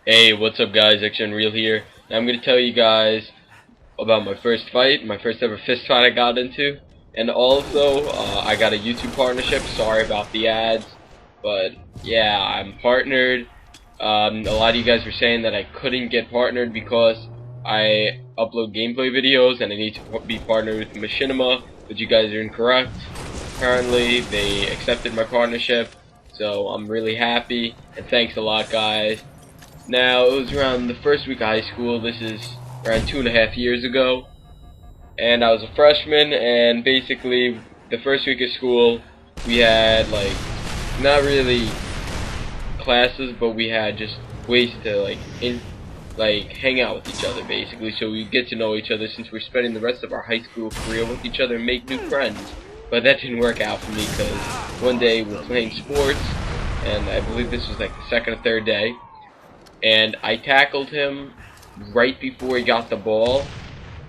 Hey, what's up guys, Unreal here. Now I'm going to tell you guys about my first fight, my first ever fist fight I got into. And also, I got a YouTube partnership. Sorry about the ads. But, yeah, I'm partnered. A lot of you guys were saying that I couldn't get partnered because I upload gameplay videos and I need to be partnered with Machinima. But you guys are incorrect. Apparently, they accepted my partnership. So, I'm really happy. And thanks a lot, guys. Now, it was around the first week of high school. This is around 2.5 years ago. And I was a freshman, and basically, the first week of school, we had, like, not really classes, but we had just ways to, hang out with each other, basically. So we get to know each other since we're spending the rest of our high school career with each other and make new friends. But that didn't work out for me, because one day we were playing sports, and I believe this was, like, the second or third day. And I tackled him right before he got the ball,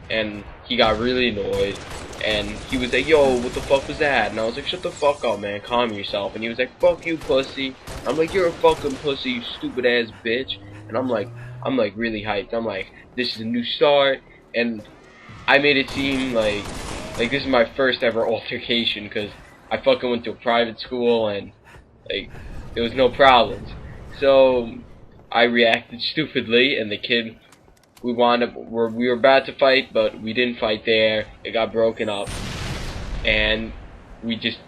and he got really annoyed, and he was like, yo, what the fuck was that? And I was like, shut the fuck up, man, calm yourself. And he was like, fuck you, pussy. I'm like, you're a fucking pussy, you stupid ass bitch. And I'm like really hyped. I'm like, this is a new start. And I made it seem like this is my first ever altercation, because I fucking went to a private school, and like there was no problems. So I reacted stupidly, and the kid, we were about to fight, but we didn't fight there. It got broken up, and we just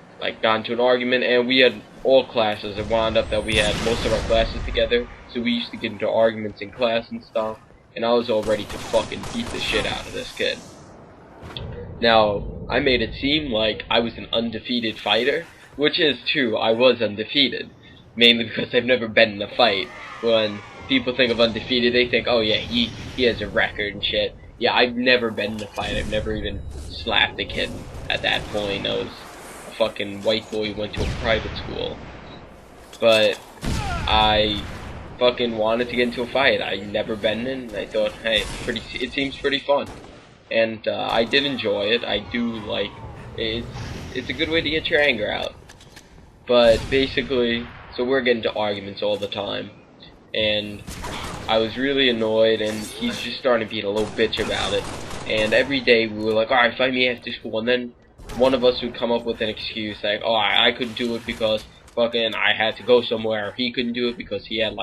got into an argument, and we had all classes. It wound up that we had most of our classes together, so we used to get into arguments in class and stuff, and I was all ready to fucking beat the shit out of this kid. Now, I made it seem like I was an undefeated fighter, which is true, I was undefeated. Mainly because I've never been in a fight. When people think of undefeated, they think, oh yeah, he has a record and shit. Yeah, I've never been in a fight. I've never even slapped a kid at that point. I was a fucking white boy who went to a private school. But I fucking wanted to get into a fight. I'd never been in, and I thought, hey, it seems pretty fun. And I did enjoy it. I do like it. It's a good way to get your anger out. But basically, so we're getting into arguments all the time, and I was really annoyed, and he's just starting to be a little bitch about it. And every day we were like, alright, fight me after school, and then one of us would come up with an excuse like, oh, I couldn't do it because fucking I had to go somewhere, or he couldn't do it because he had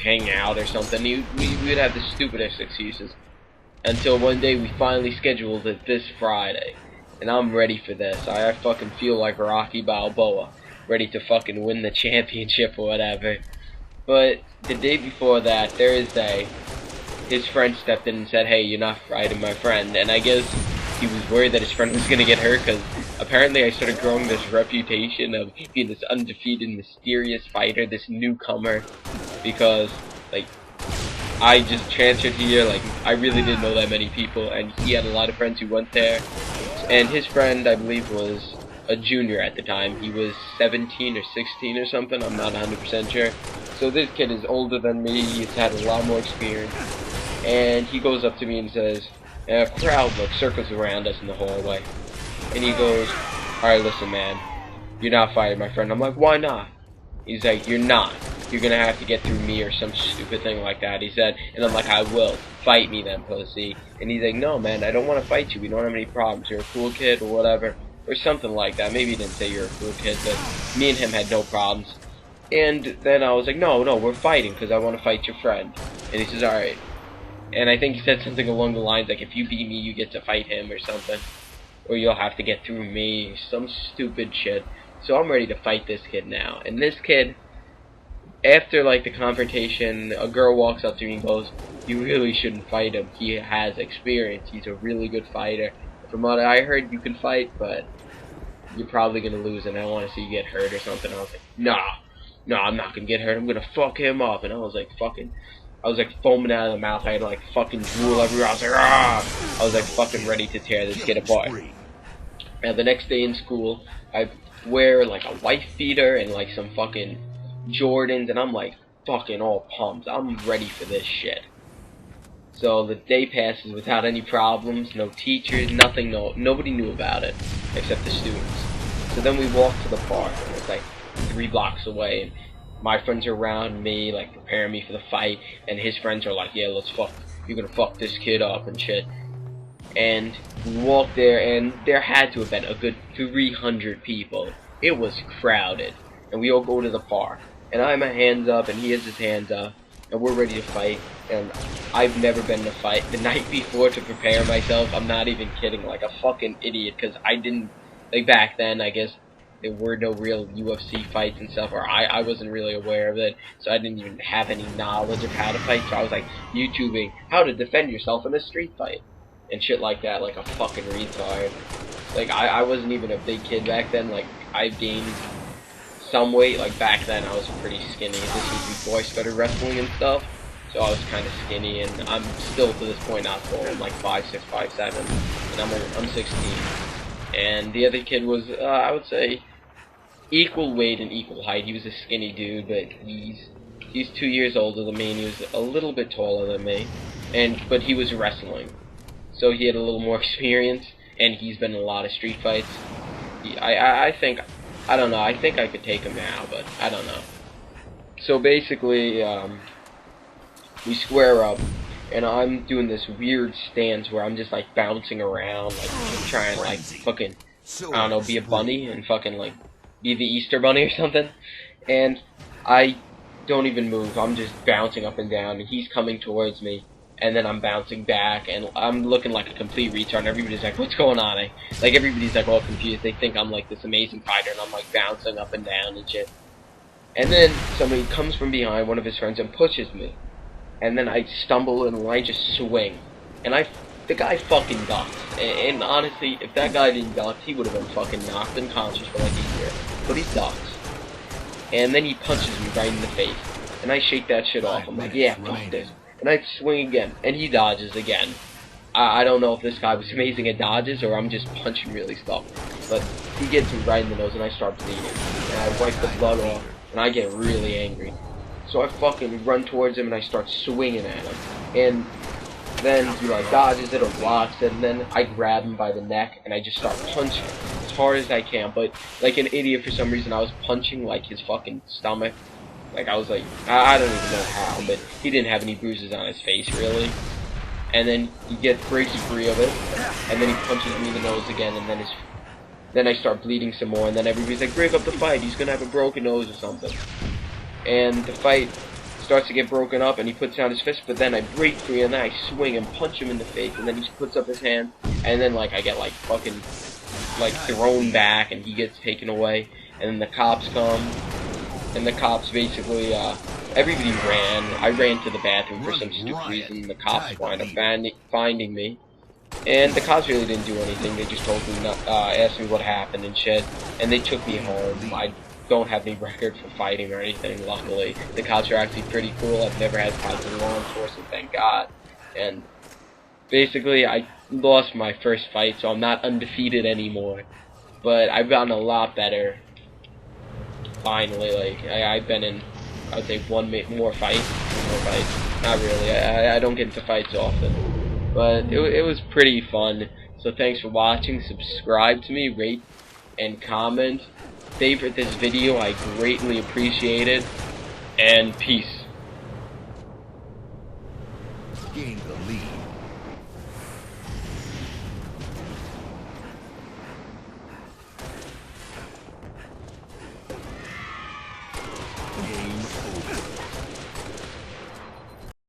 hang out or something. We would have the stupidest excuses, until one day we finally scheduled it this Friday, and I'm ready for this. I fucking feel like Rocky Balboa, ready to fucking win the championship or whatever. But the day before that, Thursday, his friend stepped in and said, hey, you're not fighting my friend. And I guess he was worried that his friend was gonna get hurt, because apparently I started growing this reputation of being this undefeated, mysterious fighter, this newcomer, because I just transferred here. I really didn't know that many people, and he had a lot of friends who went there. And his friend, I believe, was a junior at the time. He was 17 or 16 or something, I'm not 100% sure. So this kid is older than me, he's had a lot more experience. And he goes up to me and says, a crowd circles around us in the hallway. And he goes, alright, listen man, you're not fighting my friend. I'm like, why not? He's like, you're not. You're gonna have to get through me or some stupid thing like that, he said. And I'm like, I will. Fight me then, pussy. And he's like, no man, I don't want to fight you. We don't have any problems. You're a cool kid or whatever. Or something like that. Maybe he didn't say you're a cool kid, but me and him had no problems. And then I was like, no, we're fighting because I want to fight your friend. And he says, alright. And I think he said something along the lines like, if you beat me, you get to fight him or something. Or you'll have to get through me. Some stupid shit. So I'm ready to fight this kid now. And this kid, after the confrontation, a girl walks up to me and goes, you really shouldn't fight him. He has experience. He's a really good fighter. From what I heard, you can fight, but you're probably gonna lose, and I want to see you get hurt or something. I was like, no, I'm not gonna get hurt. I'm gonna fuck him up. And I was like, foaming out of the mouth. I had fucking drool everywhere. I was like, ah! I was fucking ready to tear this kid apart. Now the next day in school, I wear a wife beater and some fucking Jordans, and I'm fucking all pumped. I'm ready for this shit. So the day passes without any problems, no teachers, nothing, nobody knew about it, except the students. So then we walked to the park, and it's 3 blocks away, and my friends are around me, like, preparing me for the fight, and his friends are like, yeah, you're gonna fuck this kid up and shit. And we walked there, and there had to have been a good 300 people. It was crowded, and we all go to the park, and I have my hands up, and he has his hands up, and we're ready to fight. And I've never been in a fight the night before to prepare myself. I'm not even kidding, like a fucking idiot, because I didn't, like, back then, I guess there were no real UFC fights and stuff, or I wasn't really aware of it, so I didn't even have any knowledge of how to fight. So I was like YouTubing how to defend yourself in a street fight and shit like that, like a fucking retard. Like, I wasn't even a big kid back then. Like, I've gained some weight. Like, back then I was pretty skinny. This was before I started wrestling and stuff, so I was kind of skinny, and I'm still to this point not tall. I'm like 5'6", 5'7", and I'm 16. And the other kid was, I would say, equal weight and equal height. He was a skinny dude, but he's 2 years older than me, and he was a little bit taller than me. But he was wrestling, so he had a little more experience, and he's been in a lot of street fights. I think I could take him now, but I don't know. So basically, we square up, and I'm doing this weird stance where I'm just like bouncing around, like trying to like fucking, I don't know, be a bunny and fucking like be the Easter Bunny or something. And I don't even move. I'm just bouncing up and down, and he's coming towards me, and then I'm bouncing back, and I'm looking like a complete retard, and everybody's like, what's going on? Like, everybody's like all confused. They think I'm like this amazing fighter, and I'm like bouncing up and down and shit. And then somebody comes from behind, one of his friends, and pushes me. And then I stumble and I just swing. And the guy fucking ducks. And honestly, if that guy didn't duck, he would have been fucking knocked unconscious for like a year. But he ducks. And then he punches me right in the face. And I shake that shit off. I'm like, yeah, fuck this. And I swing again. And he dodges again. I don't know if this guy was amazing at dodges or I'm just punching really stuff. But he gets me right in the nose and I start bleeding. And I wipe the blood off. And I get really angry. So I fucking run towards him and I start swinging at him. And then he like dodges it or blocks it, and then I grab him by the neck and I just start punching as hard as I can. But like an idiot, for some reason I was punching like his fucking stomach. Like I was like, I don't even know how, but he didn't have any bruises on his face really. And then he breaks free of it, and then he punches me in the nose again, and then I start bleeding some more, and then everybody's like, break up the fight, he's gonna have a broken nose or something. And the fight starts to get broken up, and he puts down his fist, but then I break free, and then I swing and punch him in the face, and then he puts up his hand, and then like I get like fucking like thrown back, and he gets taken away, and then the cops come, and the cops basically, everybody ran. I ran to the bathroom for some stupid reason. The cops wind up finding me, and the cops really didn't do anything. They just told me, asked me what happened and shit, and they took me home. I don't have any record for fighting or anything, luckily. The cops are actually pretty cool. I've never had fights in law enforcement, thank God. And basically, I lost my first fight, so I'm not undefeated anymore. But I've gotten a lot better. Finally, like, I've been in, I would say, one more fight. Not really. I don't get into fights often. But it was pretty fun. So thanks for watching. Subscribe to me, rate, and comment. Favorite this video, I greatly appreciate it, and peace. Gain the lead.